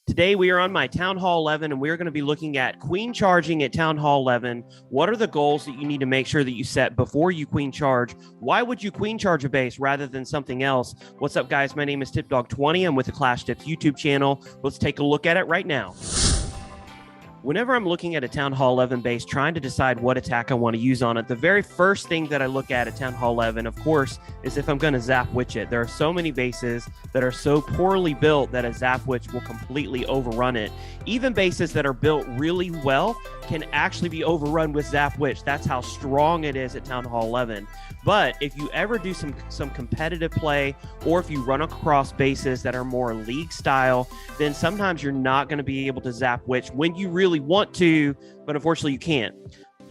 Today we are on my Town Hall 11 and we're going to be looking at queen charging at Town Hall 11. What are the goals that you need to make sure that you set before you queen charge? Why would you queen charge a base rather than something else? What's up, guys? My name is TipDog20. I'm with the Clash Tips YouTube channel. Let's take a look at it right now. Whenever I'm looking at a Town Hall 11 base, trying to decide what attack I want to use on it, the very first thing that I look at Town Hall 11, of course, is if I'm going to Zap Witch it. There are so many bases that are so poorly built that a Zap Witch will completely overrun it. Even bases that are built really well can actually be overrun with Zap Witch. That's how strong it is at Town Hall 11. But if you ever do some competitive play, or if you run across bases that are more league style, then sometimes you're not going to be able to Zap Witch when you really want to, but unfortunately you can't.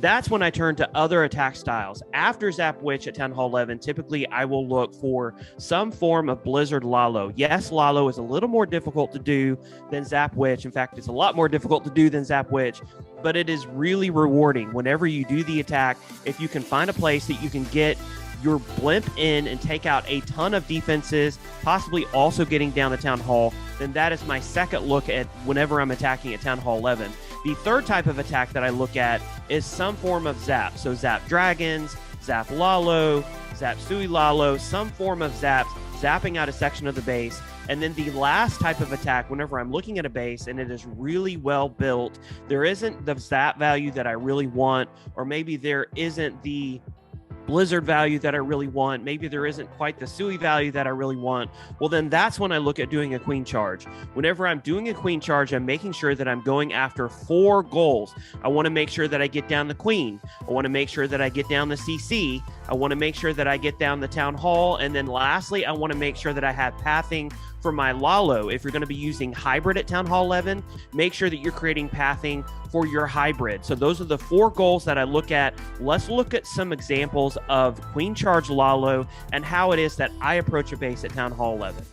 That's when I turn to other attack styles. After Zap Witch at Town Hall 11, typically I will look for some form of Blizzard Lalo. Yes, Lalo is a little more difficult to do than Zap Witch. In fact, it's a lot more difficult to do than Zap Witch, but it is really rewarding whenever you do the attack. If you can find a place that you can get your blimp in and take out a ton of defenses, possibly also getting down the Town Hall, then that is my second look at whenever I'm attacking at Town Hall 11. The third type of attack that I look at is some form of zap. So Zap Dragons, Zap Lalo, Zap Sui Lalo, some form of zaps, zapping out a section of the base. And then the last type of attack, whenever I'm looking at a base and it is really well built, there isn't the zap value that I really want, or maybe there isn't the Blizzard value that I really want, maybe there isn't quite the Sui value that I really want, well, then that's when I look at doing a queen charge. Whenever I'm doing a queen charge, I'm making sure that I'm going after 4 goals. I want to make sure that I get down the queen. I want to make sure that I get down the CC. I want to make sure that I get down the Town Hall. And then lastly, I want to make sure that I have pathing for my Lalo. If you're going to be using hybrid at Town Hall 11, make sure that you're creating pathing for your hybrid. So those are the 4 goals that I look at. Let's look at some examples of Queen Charge Lalo and how it is that I approach a base at Town Hall 11.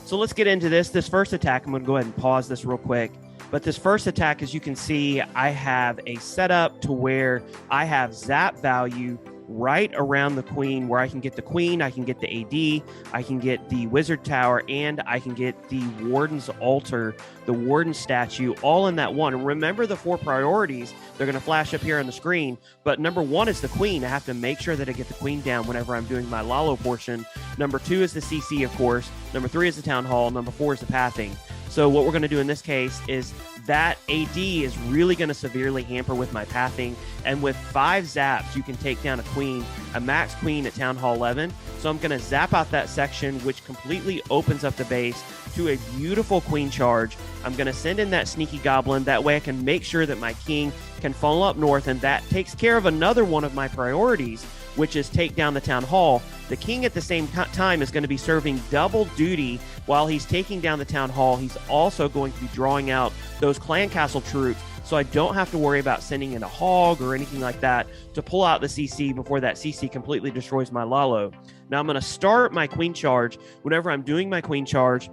So let's get into this. This first attack, I'm going to go ahead and pause this real quick. But this first attack, as you can see, I have a setup to where I have zap value right around the queen, where I can get the queen, I can get the AD, I can get the wizard tower, and I can get the warden's altar, the warden statue, all in that one. And remember the 4 priorities, they're going to flash up here on the screen, but number 1 is the queen. I have to make sure that I get the queen down whenever I'm doing my Lalo portion. Number 2 is the CC, of course. Number 3 is the Town Hall. Number 4 is the pathing. So what we're going to do in this case is that AD is really going to severely hamper with my pathing. And with 5 zaps, you can take down a queen, a max queen at Town Hall 11. So I'm going to zap out that section, which completely opens up the base to a beautiful queen charge. I'm going to send in that sneaky goblin. That way I can make sure that my king can funnel up north. And that takes care of another one of my priorities, which is take down the Town Hall. The king at the same time is going to be serving double duty while he's taking down the Town Hall. He's also going to be drawing out those clan castle troops, so I don't have to worry about sending in a hog or anything like that to pull out the CC before that CC completely destroys my Lalo. Now I'm going to start my queen charge. Whenever I'm doing my queen charge,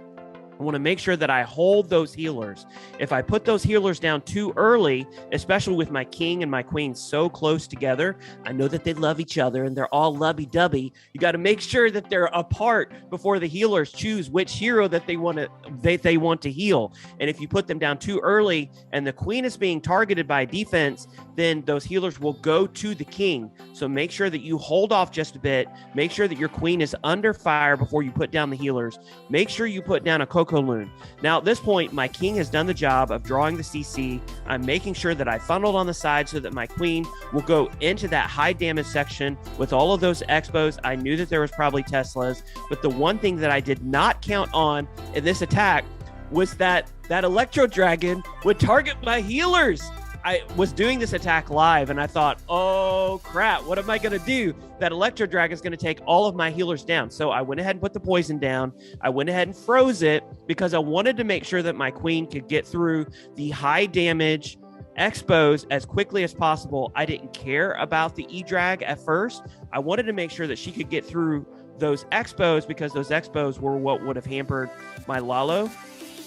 I want to make sure that I hold those healers. If I put those healers down too early, especially with my king and my queen so close together, I know that they love each other and they're all lovey-dovey. You got to make sure that they're apart before the healers choose which hero that they want to heal. And if you put them down too early and the queen is being targeted by defense, then those healers will go to the king. So make sure that you hold off just a bit. Make sure that your queen is under fire before you put down the healers. Make sure you put down a Coco Loon. Now at this point, my king has done the job of drawing the CC. I'm making sure that I funneled on the side so that my queen will go into that high damage section with all of those expos. I knew that there was probably Teslas, but the one thing that I did not count on in this attack was that Electro Dragon would target my healers. I was doing this attack live and I thought, oh crap, what am I going to do? That Electro Dragon is going to take all of my healers down. So I went ahead and put the poison down. I went ahead and froze it because I wanted to make sure that my queen could get through the high damage expos as quickly as possible. I didn't care about the E-Drag at first. I wanted to make sure that she could get through those expos because those expos were what would have hampered my Lalo.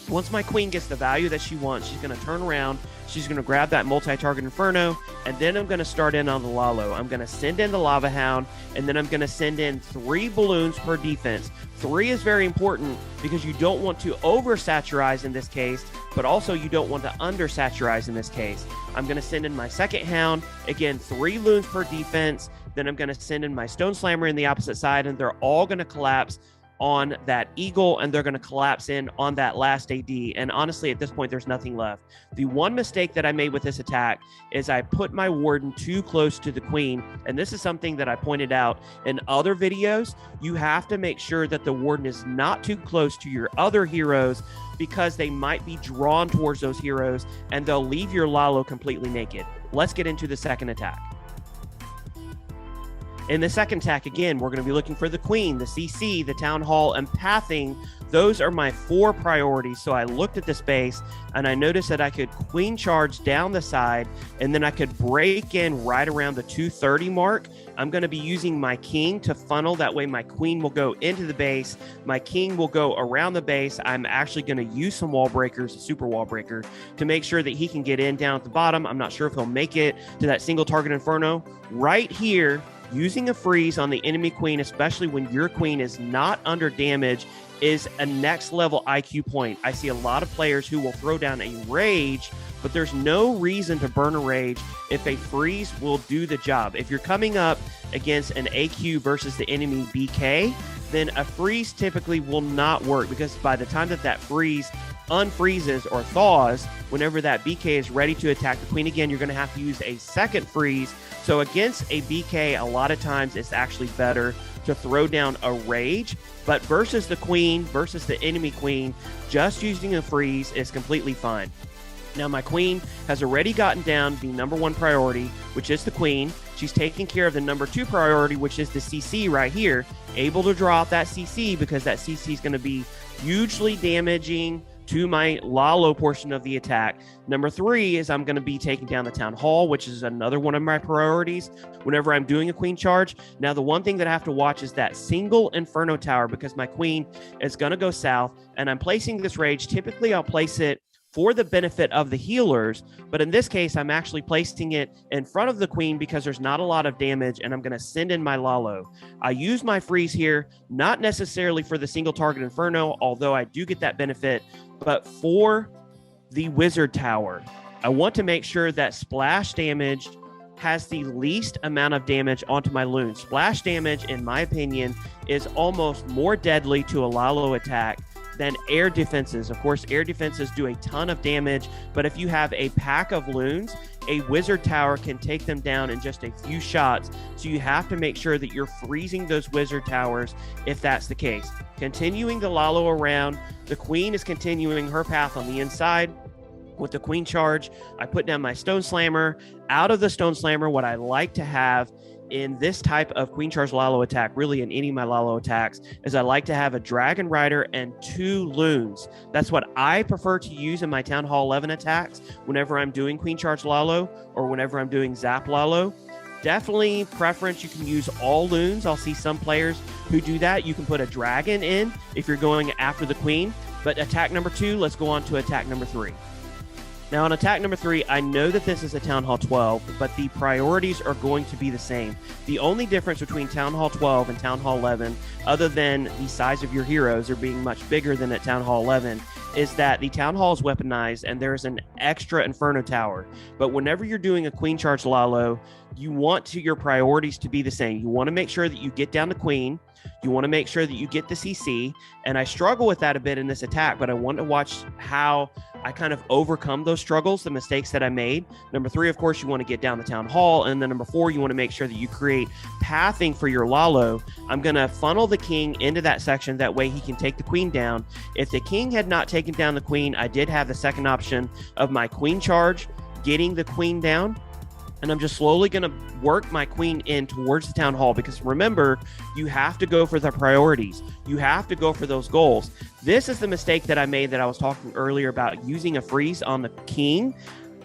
Once my queen gets the value that she wants, she's going to turn around. She's going to grab that multi-target Inferno, and then I'm going to start in on the Lalo. I'm going to send in the Lava Hound, and then I'm going to send in 3 balloons per defense. 3 is very important because you don't want to oversaturize in this case, but also you don't want to undersaturize in this case. I'm going to send in my second hound. Again, 3 loons per defense. Then I'm going to send in my Stone Slammer in the opposite side, and they're all going to collapse on that eagle, and they're going to collapse in on that last AD. And honestly, at this point, there's nothing left. The one mistake that I made with this attack is I put my warden too close to the queen. And this is something that I pointed out in other videos. You have to make sure that the warden is not too close to your other heroes, because they might be drawn towards those heroes and they'll leave your Lalo completely naked. Let's get into the second attack. In the second attack, again, we're going to be looking for the queen, the CC, the town hall, and pathing. Those are my 4 priorities. So I looked at the space and I noticed that I could queen charge down the side, and then I could break in right around the 230 mark. I'm going to be using my king to funnel. That way my queen will go into the base. My king will go around the base. I'm actually going to use some wall breakers, a super wall breaker, to make sure that he can get in down at the bottom. I'm not sure if he'll make it to that single target inferno. Right here, using a freeze on the enemy queen, especially when your queen is not under damage, is a next level IQ point. I see a lot of players who will throw down a rage, but there's no reason to burn a rage if a freeze will do the job. If you're coming up against an AQ versus the enemy BK, then a freeze typically will not work, because by the time that that freeze unfreezes or thaws, whenever that BK is ready to attack the queen again, you're going to have to use a second freeze. So against a BK, a lot of times it's actually better to throw down a rage, but versus the queen, versus the enemy queen, just using a freeze is completely fine. Now my queen has already gotten down the number 1 priority, which is the queen. She's taking care of the number 2 priority, which is the CC right here, able to draw out that CC, because that CC is going to be hugely damaging to my Lalo portion of the attack. Number 3 is I'm going to be taking down the town hall, which is another one of my priorities whenever I'm doing a queen charge. Now, the one thing that I have to watch is that single inferno tower, because my queen is going to go south, and I'm placing this rage. Typically, I'll place it for the benefit of the healers, but in this case, I'm actually placing it in front of the queen because there's not a lot of damage, and I'm going to send in my Lalo. I use my freeze here, not necessarily for the single target inferno, although I do get that benefit, but for the wizard tower. I want to make sure that splash damage has the least amount of damage onto my loon. Splash damage, in my opinion, is almost more deadly to a Lalo attack than air defenses. Of course, air defenses do a ton of damage, but if you have a pack of loons, a wizard tower can take them down in just a few shots. So you have to make sure that you're freezing those wizard towers if that's the case. Continuing the Lalo around, the queen is continuing her path on the inside. With the queen charge, I put down my Stone Slammer. Out of the Stone Slammer, what I like to have in this type of Queen Charge Lalo attack, really in any of my Lalo attacks, is I like to have a Dragon Rider and 2 loons. That's what I prefer to use in my Town Hall 11 attacks whenever I'm doing Queen Charge Lalo or whenever I'm doing Zap Lalo. Definitely preference, you can use all loons. I'll see some players who do that. You can put a dragon in if you're going after the queen. But attack number 2, let's go on to attack number 3. Now, on attack number 3, I know that this is a Town Hall 12, but the priorities are going to be the same. The only difference between Town Hall 12 and Town Hall 11, other than the size of your heroes are being much bigger than at Town Hall 11, is that the Town Hall is weaponized and there's an extra Inferno Tower. But whenever you're doing a Queen Charge Lalo, you want your priorities to be the same. You want to make sure that you get down the queen. You want to make sure that you get the CC. And I struggle with that a bit in this attack, but I want to watch how I kind of overcome those struggles, the mistakes that I made. Number 3, of course, you want to get down the town hall. And then number 4, you want to make sure that you create pathing for your Lalo. I'm going to funnel the king into that section. That way he can take the queen down. If the king had not taken down the queen, I did have the second option of my queen charge, getting the queen down. And I'm just slowly going to work my queen in towards the town hall, because remember, you have to go for the priorities. You have to go for those goals. This is the mistake that I made that I was talking earlier about using a freeze on the king.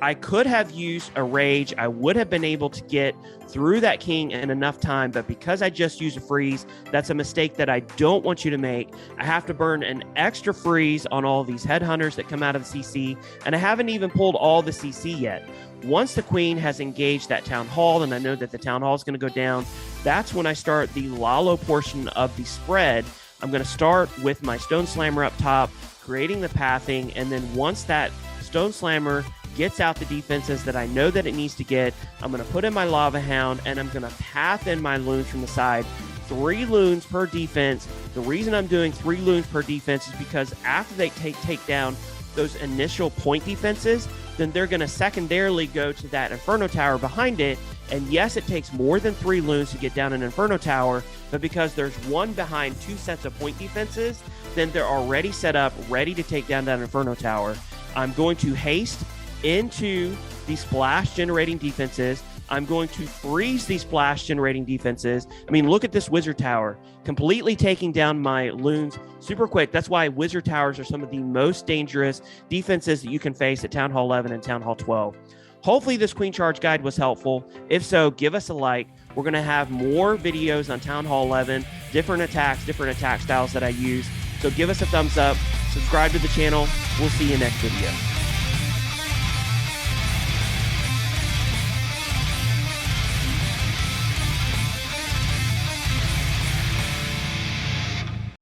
I could have used a rage. I would have been able to get through that king in enough time, but because I just used a freeze, that's a mistake that I don't want you to make. I have to burn an extra freeze on all these headhunters that come out of the CC, and I haven't even pulled all the CC yet. Once the queen has engaged that town hall, and I know that the town hall is going to go down, that's when I start the Lalo portion of the spread. I'm going to start with my Stone Slammer up top, creating the pathing, and then once that Stone Slammer gets out the defenses that I know that it needs to get, I'm going to put in my Lava Hound, and I'm going to path in my loons from the side. 3 loons per defense. The reason I'm doing 3 loons per defense is because after they take down those initial point defenses, then they're going to secondarily go to that Inferno Tower behind it. And yes, it takes more than 3 loons to get down an Inferno Tower, but because there's one behind 2 sets of point defenses, then they're already set up, ready to take down that Inferno Tower. I'm going to haste into the splash generating defenses. I'm going to freeze these splash generating defenses. I mean, look at this Wizard Tower, completely taking down my loons super quick. That's why Wizard Towers are some of the most dangerous defenses that you can face at Town Hall 11 and Town Hall 12. Hopefully this Queen Charge guide was helpful. If so, give us a like. We're going to have more videos on Town Hall 11, different attacks, different attack styles that I use. So give us a thumbs up, subscribe to the channel. We'll see you next video.